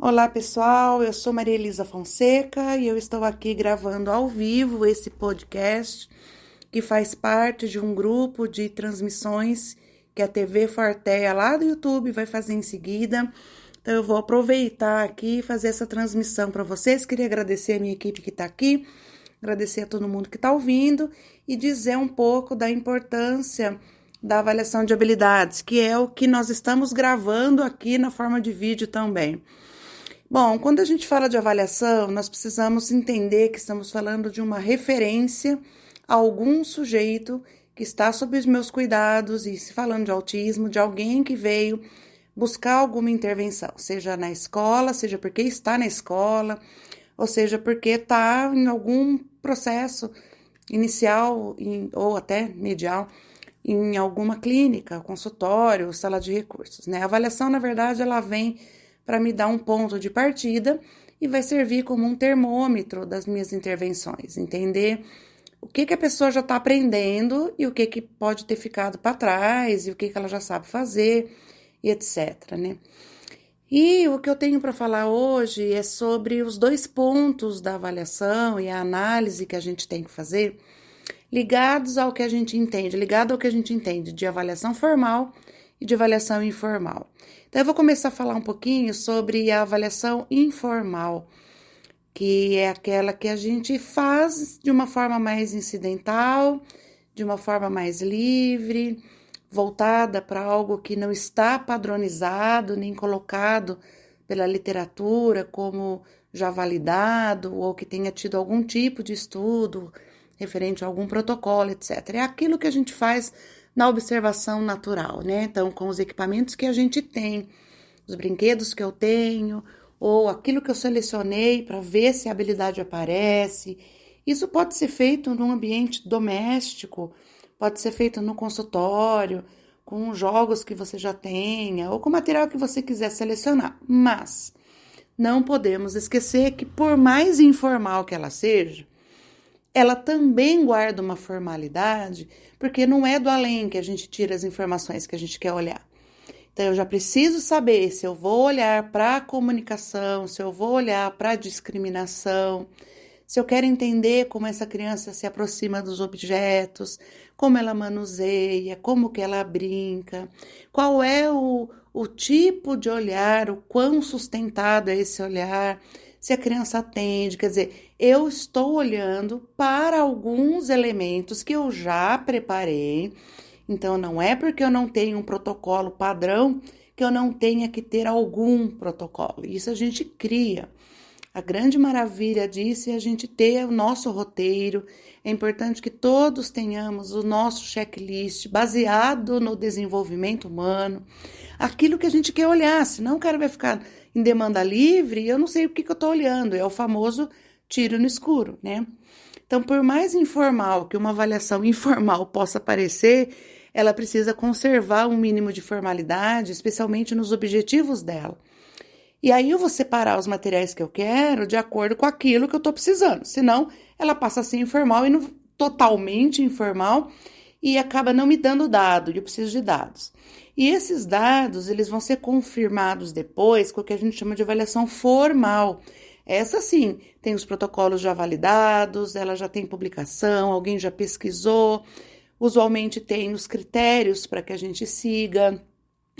Olá pessoal, eu sou Maria Elisa Fonseca e eu estou aqui gravando ao vivo esse podcast que faz parte de um grupo de transmissões que a TV Forteia lá do YouTube vai fazer em seguida. Então eu vou aproveitar aqui e fazer essa transmissão para vocês. Queria agradecer a minha equipe que está aqui, agradecer a todo mundo que está ouvindo e dizer um pouco da importância da avaliação de habilidades, que é o que nós estamos gravando aqui na forma de vídeo também. Bom, quando a gente fala de avaliação, nós precisamos entender que estamos falando de uma referência a algum sujeito que está sob os meus cuidados, e se falando de autismo, de alguém que veio buscar alguma intervenção, seja na escola, seja porque está na escola, ou seja porque está em algum processo inicial ou até medial em alguma clínica, consultório, sala de recursos, né? A avaliação, na verdade, ela vem para me dar um ponto de partida e vai servir como um termômetro das minhas intervenções, entender o que a pessoa já está aprendendo e o que pode ter ficado para trás e o que ela já sabe fazer e etc, né? E o que eu tenho para falar hoje é sobre os dois pontos da avaliação e a análise que a gente tem que fazer ligados ao que a gente entende, ligado ao que a gente entende de avaliação formal e de avaliação informal. Então, eu vou começar a falar um pouquinho sobre a avaliação informal, que é aquela que a gente faz de uma forma mais incidental, de uma forma mais livre, voltada para algo que não está padronizado, nem colocado pela literatura como já validado, ou que tenha tido algum tipo de estudo referente a algum protocolo, etc. É aquilo que a gente faz na observação natural, né? Então, com os equipamentos que a gente tem, os brinquedos que eu tenho, ou aquilo que eu selecionei para ver se a habilidade aparece. Isso pode ser feito num ambiente doméstico, pode ser feito no consultório, com jogos que você já tenha, ou com material que você quiser selecionar. Mas não podemos esquecer que, por mais informal que ela seja, ela também guarda uma formalidade, porque não é do além que a gente tira as informações que a gente quer olhar. Então, eu já preciso saber se eu vou olhar para a comunicação, se eu vou olhar para a discriminação, se eu quero entender como essa criança se aproxima dos objetos, como ela manuseia, como que ela brinca, qual é o tipo de olhar, o quão sustentado é esse olhar, se a criança atende, quer dizer, eu estou olhando para alguns elementos que eu já preparei. Então, não é porque eu não tenho um protocolo padrão que eu não tenha que ter algum protocolo. Isso a gente cria. A grande maravilha disso é a gente ter o nosso roteiro. É importante que todos tenhamos o nosso checklist baseado no desenvolvimento humano. Aquilo que a gente quer olhar, senão o cara vai ficar em demanda livre e eu não sei o que eu estou olhando. É o famoso tiro no escuro, né? Então, por mais informal que uma avaliação informal possa parecer, ela precisa conservar um mínimo de formalidade, especialmente nos objetivos dela. E aí eu vou separar os materiais que eu quero de acordo com aquilo que eu estou precisando. Senão, ela passa a ser informal e não, totalmente informal e acaba não me dando dado, e eu preciso de dados. E esses dados, eles vão ser confirmados depois com o que a gente chama de avaliação formal. Essa sim, tem os protocolos já validados, ela já tem publicação, alguém já pesquisou, usualmente tem os critérios para que a gente siga.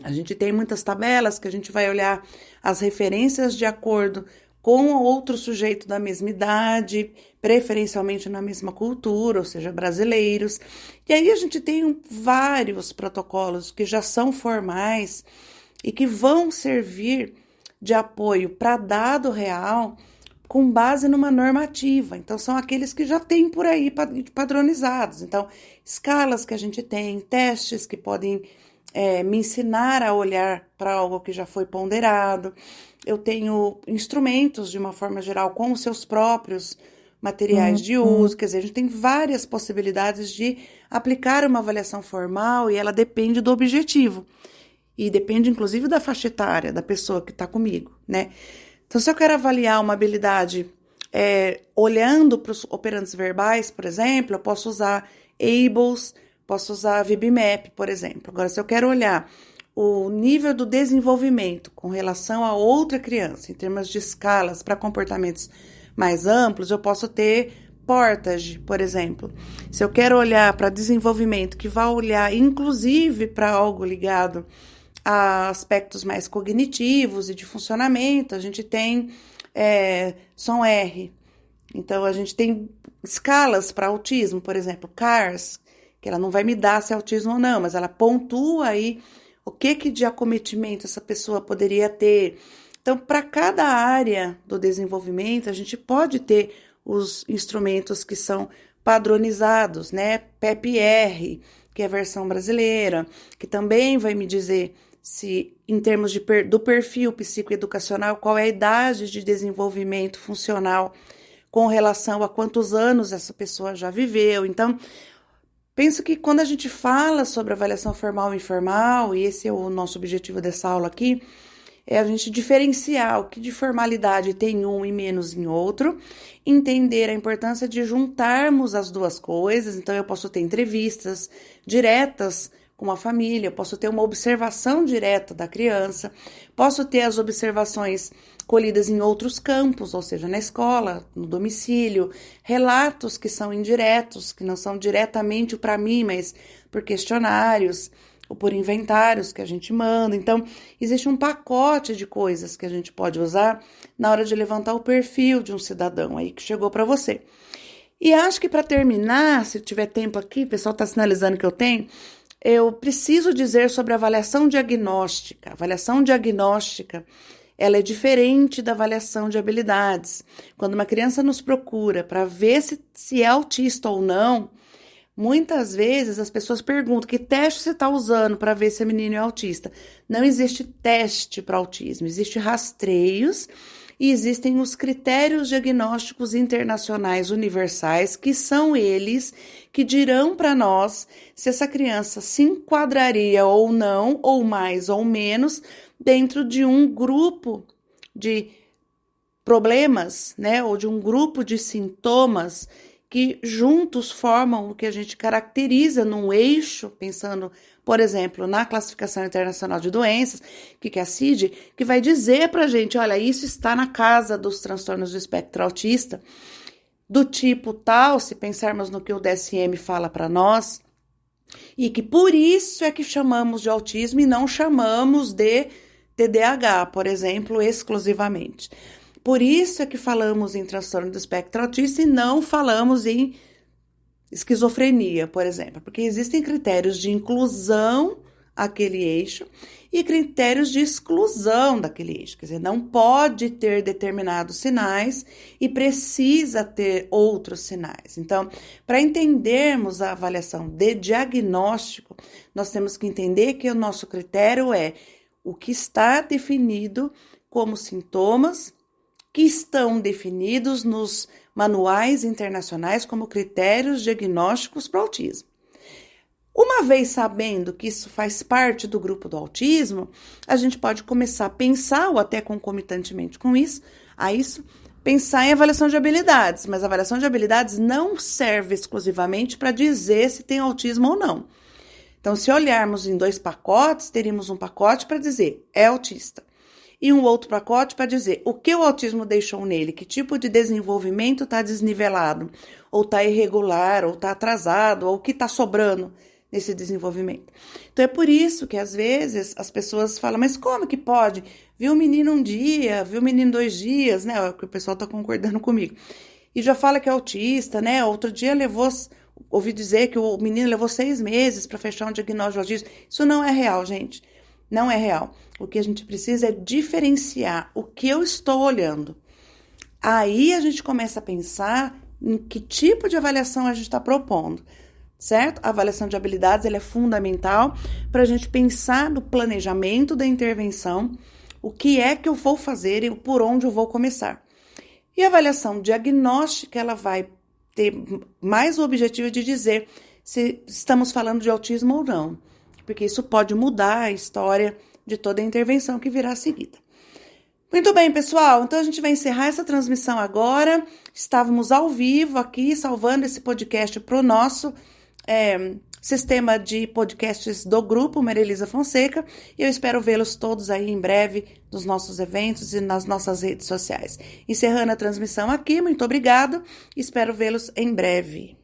A gente tem muitas tabelas que a gente vai olhar as referências de acordo com outro sujeito da mesma idade, preferencialmente na mesma cultura, ou seja, brasileiros. E aí a gente tem vários protocolos que já são formais e que vão servir de apoio para dado real com base numa normativa. Então, são aqueles que já tem por aí padronizados. Então, escalas que a gente tem, testes que podem me ensinar a olhar para algo que já foi ponderado. Eu tenho instrumentos, de uma forma geral, com os seus próprios materiais de uso. Quer dizer, a gente tem várias possibilidades de aplicar uma avaliação formal e ela depende do objetivo. E depende, inclusive, da faixa etária da pessoa que está comigo, né? Então, se eu quero avaliar uma habilidade olhando para os operantes verbais, por exemplo, eu posso usar ABLES, posso usar VB-MAP, por exemplo. Agora, se eu quero olhar o nível do desenvolvimento com relação a outra criança, em termos de escalas para comportamentos mais amplos, eu posso ter Portage, por exemplo. Se eu quero olhar para desenvolvimento que vai olhar inclusive para algo ligado a aspectos mais cognitivos e de funcionamento, a gente tem som R. Então, a gente tem escalas para autismo, por exemplo, CARS, que ela não vai me dar se é autismo ou não, mas ela pontua aí o que de acometimento essa pessoa poderia ter. Então, para cada área do desenvolvimento, a gente pode ter os instrumentos que são padronizados, né? PEP-R, que é a versão brasileira, que também vai me dizer se, em termos do perfil psicoeducacional, qual é a idade de desenvolvimento funcional com relação a quantos anos essa pessoa já viveu. Então, penso que quando a gente fala sobre avaliação formal e informal, e esse é o nosso objetivo dessa aula aqui, é a gente diferenciar o que de formalidade tem um e menos em outro, entender a importância de juntarmos as duas coisas. Então, eu posso ter entrevistas diretas com a família, eu posso ter uma observação direta da criança, posso ter as observações colhidas em outros campos, ou seja, na escola, no domicílio, relatos que são indiretos, que não são diretamente para mim, mas por questionários ou por inventários que a gente manda. Então, existe um pacote de coisas que a gente pode usar na hora de levantar o perfil de um cidadão aí que chegou para você. E acho que para terminar, se tiver tempo aqui, o pessoal está sinalizando que eu preciso dizer sobre a avaliação diagnóstica. A avaliação diagnóstica, ela é diferente da avaliação de habilidades. Quando uma criança nos procura para ver se é autista ou não, muitas vezes as pessoas perguntam que teste você está usando para ver se a menina é autista. Não existe teste para autismo, existem rastreios e existem os critérios diagnósticos internacionais universais, que são eles que dirão para nós se essa criança se enquadraria ou não, ou mais ou menos, dentro de um grupo de problemas, né, ou de um grupo de sintomas que juntos formam o que a gente caracteriza num eixo, pensando, por exemplo, na classificação internacional de doenças, que é a CID, que vai dizer pra gente, olha, isso está na casa dos transtornos do espectro autista, do tipo tal, se pensarmos no que o DSM fala para nós, e que por isso é que chamamos de autismo e não chamamos de TDAH, por exemplo, exclusivamente. Por isso é que falamos em transtorno do espectro autista e não falamos em esquizofrenia, por exemplo, porque existem critérios de inclusão àquele eixo e critérios de exclusão daquele eixo, quer dizer, não pode ter determinados sinais e precisa ter outros sinais. Então, para entendermos a avaliação de diagnóstico, nós temos que entender que o nosso critério é o que está definido como sintomas que estão definidos nos manuais internacionais como critérios diagnósticos para autismo. Uma vez sabendo que isso faz parte do grupo do autismo, a gente pode começar a pensar, ou até concomitantemente com isso, pensar em avaliação de habilidades, mas a avaliação de habilidades não serve exclusivamente para dizer se tem autismo ou não. Então, se olharmos em dois pacotes, teríamos um pacote para dizer é autista e um outro pacote para dizer o que o autismo deixou nele, que tipo de desenvolvimento está desnivelado, ou está irregular, ou está atrasado, ou o que está sobrando nesse desenvolvimento. Então, é por isso que, às vezes, as pessoas falam, mas como que pode? Viu o menino um dia, viu o menino 2 dias, né? O pessoal está concordando comigo. E já fala que é autista, né? Outro dia ouvi dizer que o menino levou 6 meses para fechar um diagnóstico de autismo. Isso não é real, gente. Não é real. O que a gente precisa é diferenciar o que eu estou olhando. Aí a gente começa a pensar em que tipo de avaliação a gente está propondo, certo? A avaliação de habilidades ela é fundamental para a gente pensar no planejamento da intervenção, o que é que eu vou fazer e por onde eu vou começar. E a avaliação diagnóstica ela vai ter mais o objetivo de dizer se estamos falando de autismo ou não, porque isso pode mudar a história de toda a intervenção que virá a seguida. Muito bem, pessoal, então a gente vai encerrar essa transmissão agora. Estávamos ao vivo aqui, salvando esse podcast para o nosso sistema de podcasts do grupo Maria Elisa Fonseca, e eu espero vê-los todos aí em breve nos nossos eventos e nas nossas redes sociais. Encerrando a transmissão aqui, muito obrigado, espero vê-los em breve.